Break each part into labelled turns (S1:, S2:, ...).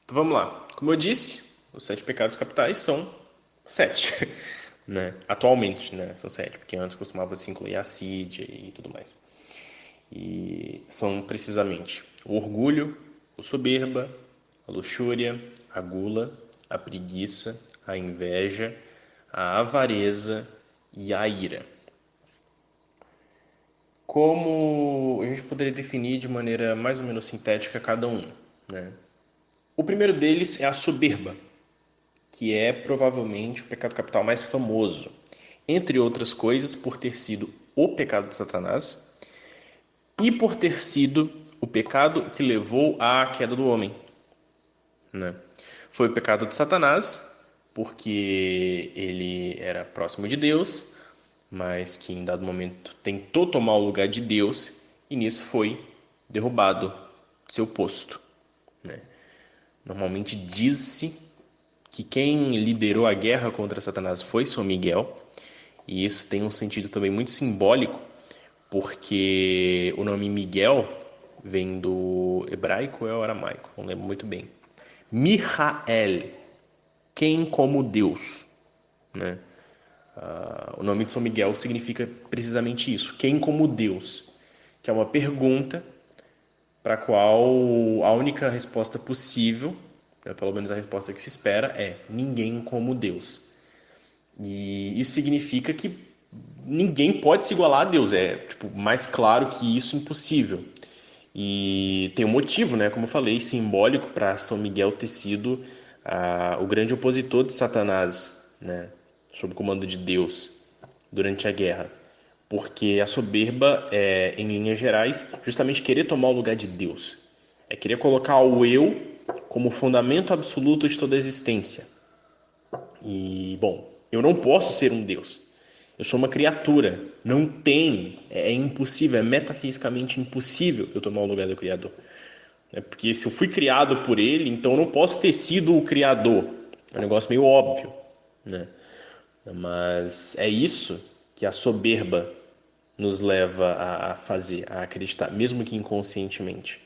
S1: Então vamos lá. Como eu disse, os sete pecados capitais são sete, né? Atualmente, né? São sete, porque antes costumava se incluir a assídia e tudo mais. E são precisamente o orgulho, a soberba, a luxúria, a gula, a preguiça, a inveja, a avareza e a ira. Como a gente poderia definir de maneira mais ou menos sintética cada um, né? O primeiro deles é a soberba, que é provavelmente o pecado capital mais famoso, entre outras coisas, por ter sido o pecado de Satanás e por ter sido o pecado que levou à queda do homem, né? Foi o pecado de Satanás, porque ele era próximo de Deus, mas que em dado momento tentou tomar o lugar de Deus e nisso foi derrubado seu posto, né? Normalmente diz-se que quem liderou a guerra contra Satanás foi São Miguel, e isso tem um sentido também muito simbólico, porque o nome Miguel vem do hebraico ou é o aramaico, não lembro muito bem. Michael, quem como Deus, né? O nome de São Miguel significa precisamente isso, quem como Deus, que é uma pergunta para a qual a única resposta possível, né, pelo menos a resposta que se espera, é ninguém como Deus. E isso significa que ninguém pode se igualar a Deus. É tipo, mais claro que isso impossível. E tem um motivo, né? Como eu falei, simbólico para São Miguel ter sido o grande opositor de Satanás, né? Sob o comando de Deus durante a guerra. Porque a soberba é, em linhas gerais, justamente querer tomar o lugar de Deus. É querer colocar o eu como fundamento absoluto de toda a existência. E, bom, eu não posso ser um Deus. Eu sou uma criatura. Não tem, é impossível, é metafisicamente impossível eu tomar o lugar do Criador. Porque se eu fui criado por ele, então eu não posso ter sido o Criador. É um negócio meio óbvio, né? Mas é isso que a soberba nos leva a fazer, a acreditar, mesmo que inconscientemente.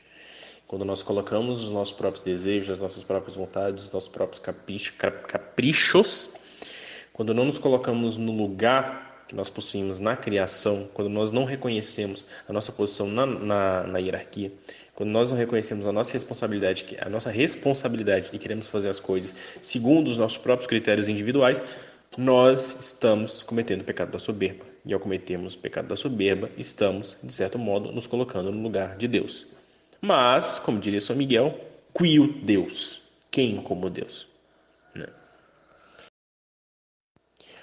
S1: Quando nós colocamos os nossos próprios desejos, as nossas próprias vontades, os nossos próprios caprichos, quando não nos colocamos no lugar que nós possuímos na criação, quando nós não reconhecemos a nossa posição na hierarquia, quando nós não reconhecemos a nossa responsabilidade e queremos fazer as coisas segundo os nossos próprios critérios individuais, nós estamos cometendo o pecado da soberba. E ao cometermos o pecado da soberba, estamos, de certo modo, nos colocando no lugar de Deus. Mas, como diria São Miguel, quio Deus? Quem como Deus? Né?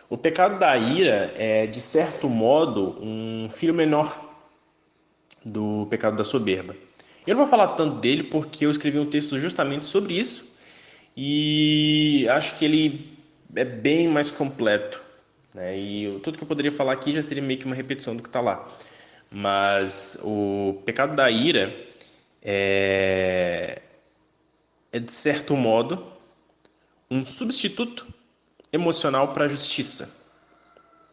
S1: O pecado da ira é, de certo modo, um filho menor do pecado da soberba. Eu não vou falar tanto dele porque eu escrevi um texto justamente sobre isso e acho que ele é bem mais completo, né? E tudo que eu poderia falar aqui já seria meio que uma repetição do que está lá. Mas o pecado da ira é, é de certo modo, um substituto emocional para a justiça,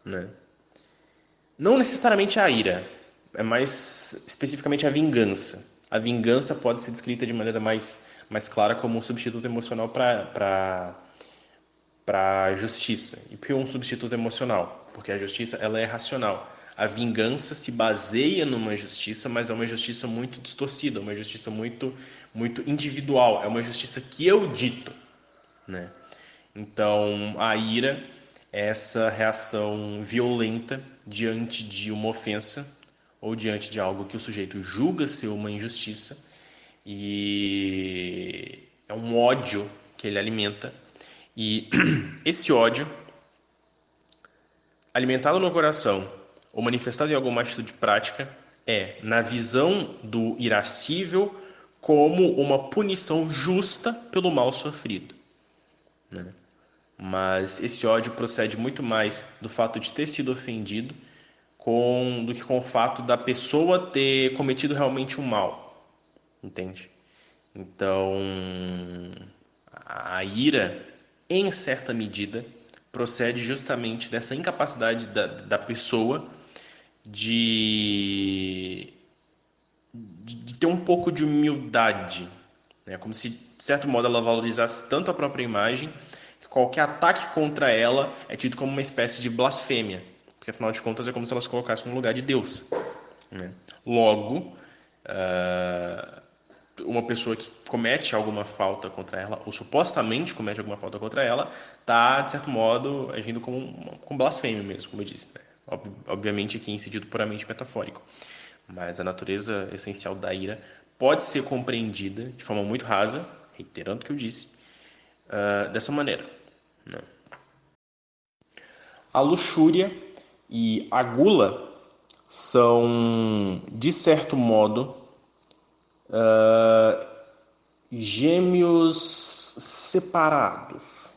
S1: né? Não necessariamente a ira, é mais especificamente a vingança. A vingança pode ser descrita de maneira mais clara como um substituto emocional para a justiça. E por que um substituto emocional? Porque a justiça ela é racional. A vingança se baseia numa justiça, mas é uma justiça muito distorcida, uma justiça muito individual, é uma justiça que eu dito, né? Então, a ira é essa reação violenta diante de uma ofensa ou diante de algo que o sujeito julga ser uma injustiça e é um ódio que ele alimenta. E esse ódio, alimentado no coração ou manifestado em alguma atitude prática, é, na visão do irascível, como uma punição justa pelo mal sofrido, né? Mas esse ódio procede muito mais do fato de ter sido ofendido do que com o fato da pessoa ter cometido realmente um mal, entende? Então, a ira, em certa medida, procede justamente dessa incapacidade da pessoa de, de ter um pouco de humildade, É como se, de certo modo, ela valorizasse tanto a própria imagem que qualquer ataque contra ela é tido como uma espécie de blasfêmia, porque afinal de contas é como se ela se colocasse no lugar de Deus, né? Logo, uma pessoa que comete alguma falta contra ela, ou supostamente comete alguma falta contra ela, está, de certo modo, agindo com blasfêmia mesmo, como eu disse, né? Obviamente aqui em sentido puramente metafórico. Mas a natureza essencial da ira pode ser compreendida de forma muito rasa, reiterando o que eu disse, dessa maneira, né? A luxúria e a gula são, de certo modo, gêmeos separados.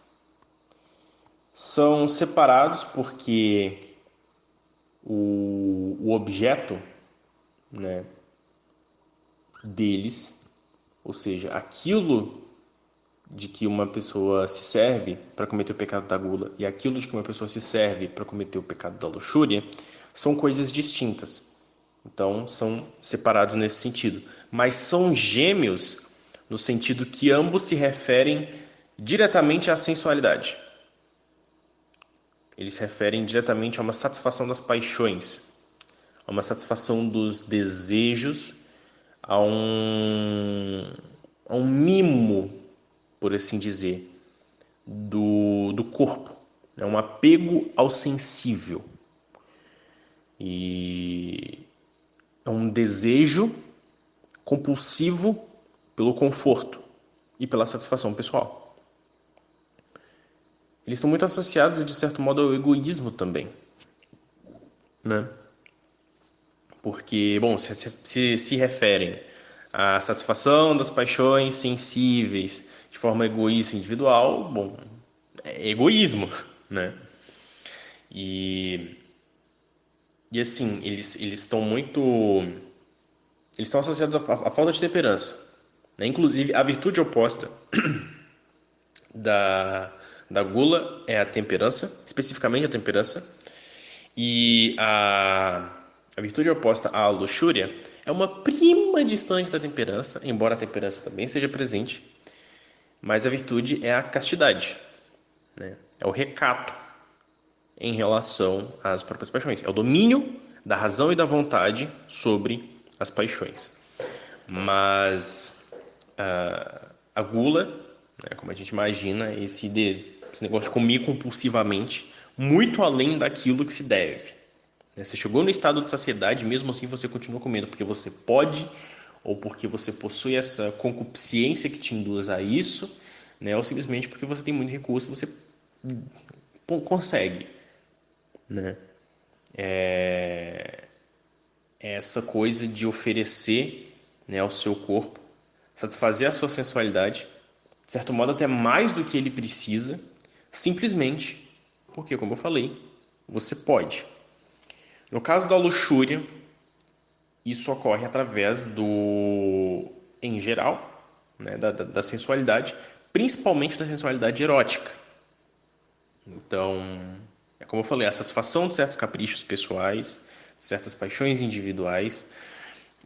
S1: São separados porque o objeto, né, deles, ou seja, aquilo de que uma pessoa se serve para cometer o pecado da gula e aquilo de que uma pessoa se serve para cometer o pecado da luxúria, são coisas distintas. Então, são separados nesse sentido. Mas são gêmeos no sentido que ambos se referem diretamente à sensualidade. Eles se referem diretamente a uma satisfação das paixões, a uma satisfação dos desejos, a a um mimo, por assim dizer, do corpo. É um apego ao sensível. E é um desejo compulsivo pelo conforto e pela satisfação pessoal. Eles estão muito associados, de certo modo, ao egoísmo também, né? Porque, bom, se referem à satisfação das paixões sensíveis de forma egoísta individual, bom, é egoísmo, né? E, e assim, eles estão muito. Eles estão associados à falta de temperança, né? Inclusive, a virtude oposta da, da gula é a temperança, especificamente a temperança, e a virtude oposta à luxúria é uma prima distante da temperança, embora a temperança também seja presente, mas a virtude é a castidade, né? É o recato em relação às próprias paixões, é o domínio da razão e da vontade sobre as paixões. Mas a gula, né, como a gente imagina, esse negócio de comer compulsivamente, muito além daquilo que se deve. Né? Você chegou no estado de saciedade, mesmo assim você continua comendo porque você pode ou porque você possui essa concupiscência que te induz a isso, né? Ou simplesmente porque você tem muito recurso e você consegue, né? Essa coisa de oferecer, né, ao seu corpo, satisfazer a sua sensualidade, de certo modo até mais do que ele precisa, simplesmente porque, como eu falei, você pode. No caso da luxúria, isso ocorre através em geral, né, da sensualidade, principalmente da sensualidade erótica. Então, é como eu falei, a satisfação de certos caprichos pessoais, certas paixões individuais,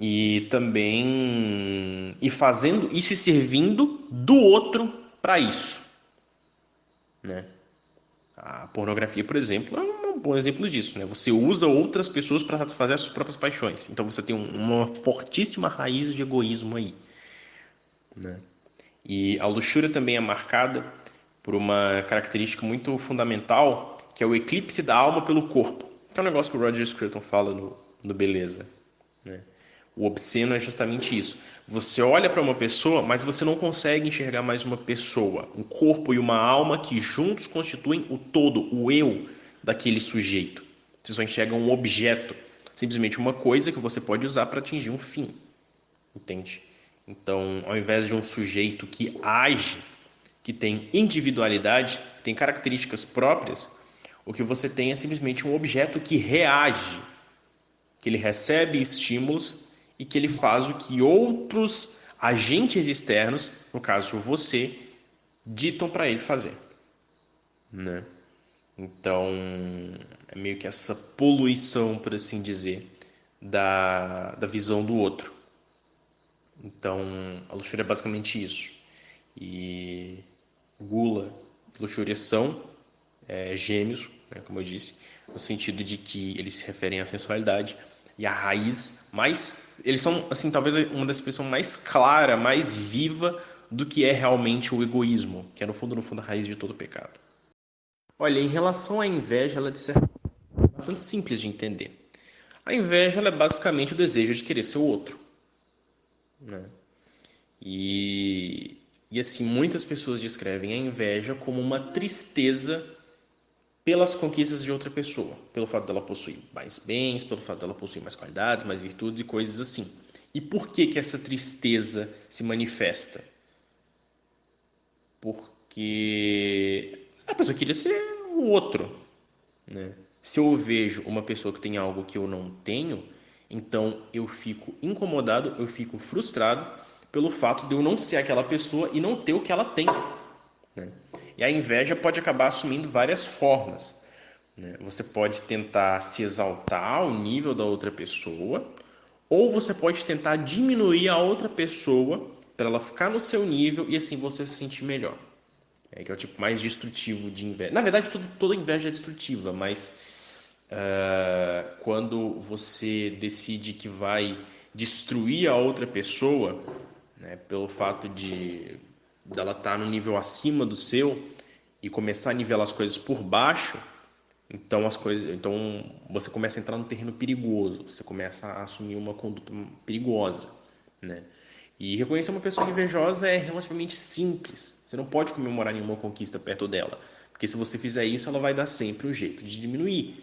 S1: e também fazendo e se servindo do outro para isso, né? A pornografia, por exemplo, é um bom exemplo disso, né? Você usa outras pessoas para satisfazer as suas próprias paixões. Então você tem uma fortíssima raiz de egoísmo aí, né? E a luxúria também é marcada por uma característica muito fundamental, que é o eclipse da alma pelo corpo. Que é um negócio que o Roger Scruton fala no Beleza, né? O obsceno é justamente isso. Você olha para uma pessoa, mas você não consegue enxergar mais uma pessoa, um corpo e uma alma que juntos constituem o todo, o eu daquele sujeito. Você só enxerga um objeto, simplesmente uma coisa que você pode usar para atingir um fim, entende? Então, ao invés de um sujeito que age, que tem individualidade, que tem características próprias, o que você tem é simplesmente um objeto que reage, que ele recebe estímulos e que ele faz o que outros agentes externos, no caso você, ditam para ele fazer, né? Então, é meio que essa poluição, por assim dizer, da visão do outro. Então, a luxúria é basicamente isso. E gula e luxúria são gêmeos, né, como eu disse, no sentido de que eles se referem à sensualidade e à raiz, mas eles são, assim, talvez uma das expressões mais clara, mais viva do que é realmente o egoísmo, que é no fundo, a raiz de todo pecado. Olha, em relação à inveja, ela é de certa forma bastante simples de entender. A inveja ela é basicamente o desejo de querer ser o outro, né? E assim, muitas pessoas descrevem a inveja como uma tristeza pelas conquistas de outra pessoa, pelo fato dela possuir mais bens, pelo fato dela possuir mais qualidades, mais virtudes e coisas assim. E por que que essa tristeza se manifesta? Porque a pessoa queria ser o outro, né? Se eu vejo uma pessoa que tem algo que eu não tenho, então eu fico incomodado, eu fico frustrado pelo fato de eu não ser aquela pessoa e não ter o que ela tem, né? E a inveja pode acabar assumindo várias formas, né? Você pode tentar se exaltar ao nível da outra pessoa, ou você pode tentar diminuir a outra pessoa para ela ficar no seu nível e assim você se sentir melhor. Que é o tipo mais destrutivo de inveja. Na verdade, toda inveja é destrutiva, mas quando você decide que vai destruir a outra pessoa, né, pelo fato de dela estar no nível acima do seu e começar a nivelar as coisas por baixo, então você começa a entrar no terreno perigoso, você começa a assumir uma conduta perigosa, né? E reconhecer uma pessoa invejosa é relativamente simples. Você não pode comemorar nenhuma conquista perto dela, porque se você fizer isso, ela vai dar sempre um jeito de diminuir,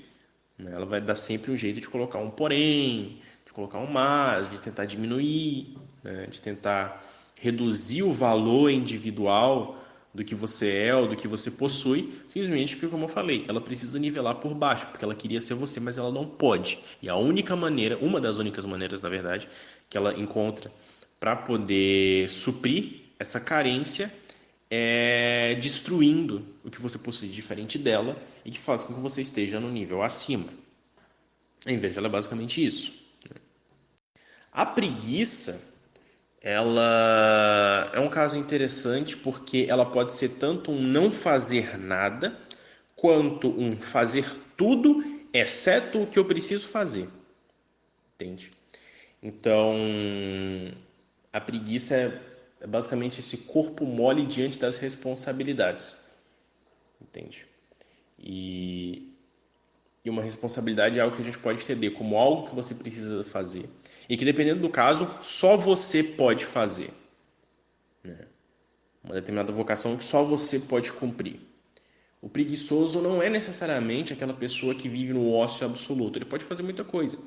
S1: né? Ela vai dar sempre um jeito de colocar um porém, de colocar um mas, de tentar diminuir, né? De tentar reduzir o valor individual do que você é ou do que você possui, simplesmente porque, como eu falei, ela precisa nivelar por baixo, porque ela queria ser você, mas ela não pode. E a única maneira, uma das únicas maneiras, na verdade, que ela encontra para poder suprir essa carência é destruindo o que você possui diferente dela e que faz com que você esteja no nível acima. A inveja ela é basicamente isso. A preguiça, ela é um caso interessante porque ela pode ser tanto um não fazer nada, quanto um fazer tudo, exceto o que eu preciso fazer. Entende? Então, a preguiça é basicamente esse corpo mole diante das responsabilidades. Entende? E E uma responsabilidade é algo que a gente pode entender como algo que você precisa fazer. E que, dependendo do caso, só você pode fazer. Uma determinada vocação que só você pode cumprir. O preguiçoso não é necessariamente aquela pessoa que vive no ócio absoluto. Ele pode fazer muita coisa,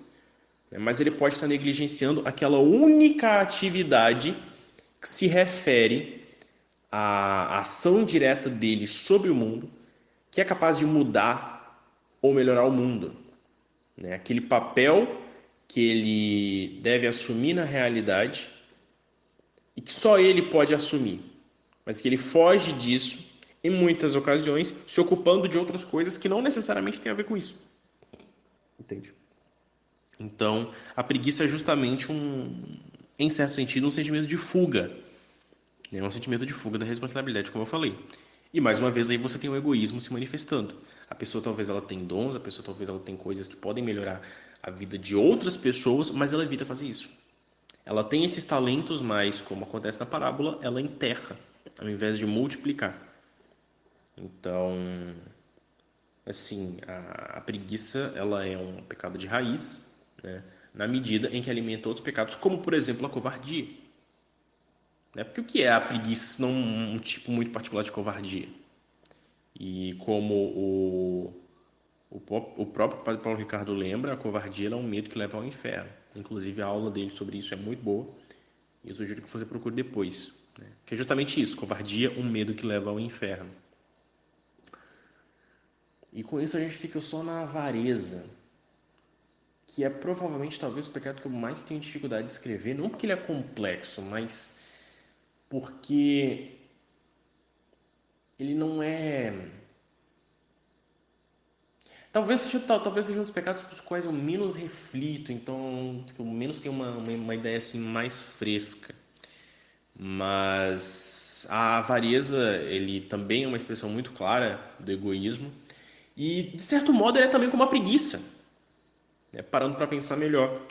S1: né? Mas ele pode estar negligenciando aquela única atividade que se refere à ação direta dele sobre o mundo, que é capaz de mudar ou melhorar o mundo, né? Aquele papel que ele deve assumir na realidade e que só ele pode assumir, mas que ele foge disso em muitas ocasiões, se ocupando de outras coisas que não necessariamente têm a ver com isso. Entende? Então, a preguiça é justamente em certo sentido, um sentimento de fuga, né? Um sentimento de fuga da responsabilidade, como eu falei. E mais uma vez aí você tem o egoísmo se manifestando. A pessoa talvez ela tem dons, a pessoa talvez ela tem coisas que podem melhorar a vida de outras pessoas, mas ela evita fazer isso. Ela tem esses talentos, mas como acontece na parábola, ela enterra ao invés de multiplicar. Então, assim, a preguiça ela é um pecado de raiz, né? Na medida em que alimenta outros pecados, como por exemplo a covardia. Né? Porque o que é a preguiça, se não um tipo muito particular de covardia? E como o próprio Padre Paulo Ricardo lembra, a covardia é um medo que leva ao inferno. Inclusive a aula dele sobre isso é muito boa e eu sugiro que você procure depois, né? Que é justamente isso, covardia, um medo que leva ao inferno. E com isso a gente fica só na avareza, que é provavelmente talvez o pecado que eu mais tenho dificuldade de escrever, não porque ele é complexo, mas porque ele não é Talvez seja um dos pecados dos quais eu menos reflito, então eu menos tenho uma ideia assim mais fresca. Mas a avareza, ele também é uma expressão muito clara do egoísmo e, de certo modo, ele é também como a preguiça, né? Parando para pensar melhor,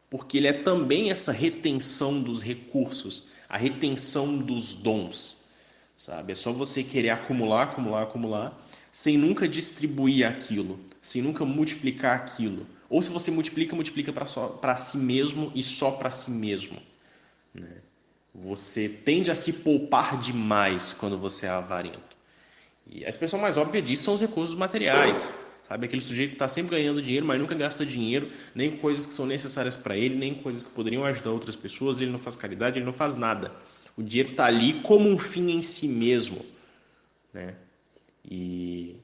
S1: porque ele é também essa retenção dos recursos, a retenção dos dons, sabe? É só você querer acumular, acumular, acumular, sem nunca distribuir aquilo, sem nunca multiplicar aquilo. Ou se você multiplica, multiplica para si mesmo e só para si mesmo. Você tende a se poupar demais quando você é avarento. E a expressão mais óbvia disso são os recursos materiais. Sabe, aquele sujeito que está sempre ganhando dinheiro, mas nunca gasta dinheiro, nem com coisas que são necessárias para ele, nem coisas que poderiam ajudar outras pessoas. Ele não faz caridade, ele não faz nada. O dinheiro está ali como um fim em si mesmo, né? E,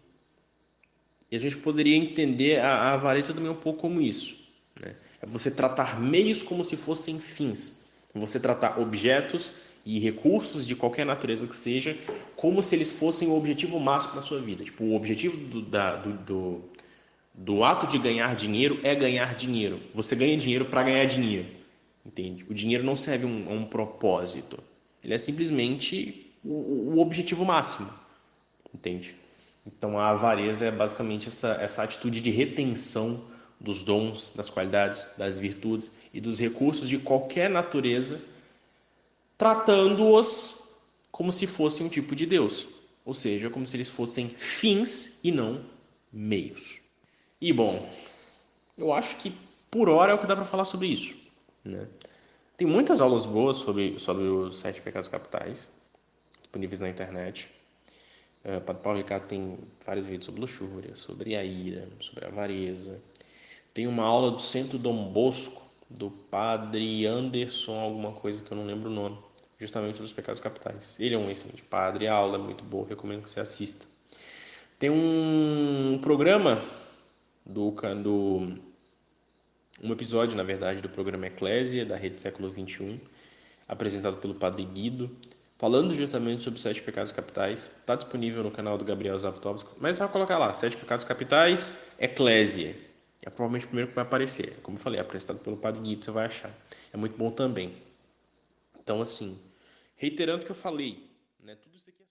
S1: e a gente poderia entender a avareza também um pouco como isso, né? É você tratar meios como se fossem fins. Você tratar objetos e recursos de qualquer natureza que seja como se eles fossem o objetivo máximo da sua vida. Tipo, o objetivo do ato de ganhar dinheiro é ganhar dinheiro. Você ganha dinheiro para ganhar dinheiro, entende? O dinheiro não serve a um propósito. Ele é simplesmente o objetivo máximo, entende? Então a avareza é basicamente essa atitude de retenção dos dons, das qualidades, das virtudes e dos recursos de qualquer natureza, tratando-os como se fossem um tipo de Deus, ou seja, como se eles fossem fins e não meios. E bom, eu acho que por hora é o que dá para falar sobre isso, né? Tem muitas aulas boas sobre os sete pecados capitais disponíveis na internet. Padre Paulo Ricardo tem vários vídeos sobre luxúria, sobre a ira, sobre a avareza. Tem uma aula do Centro Dom Bosco, do Padre Anderson, alguma coisa que eu não lembro o nome, justamente sobre os pecados capitais. Ele é um excelente padre, a aula é muito boa, recomendo que você assista. Tem um programa do um episódio, na verdade, do programa Eclésia, da Rede Século XXI, apresentado pelo Padre Guido, falando justamente sobre os sete pecados capitais. Está disponível no canal do Gabriel Zaptovski, mas é só colocar lá, sete pecados capitais, Eclésia. É provavelmente o primeiro que vai aparecer. Como eu falei, é apresentado pelo Padre Guido, você vai achar. É muito bom também. Então, assim, reiterando o que eu falei, né, tudo isso aqui é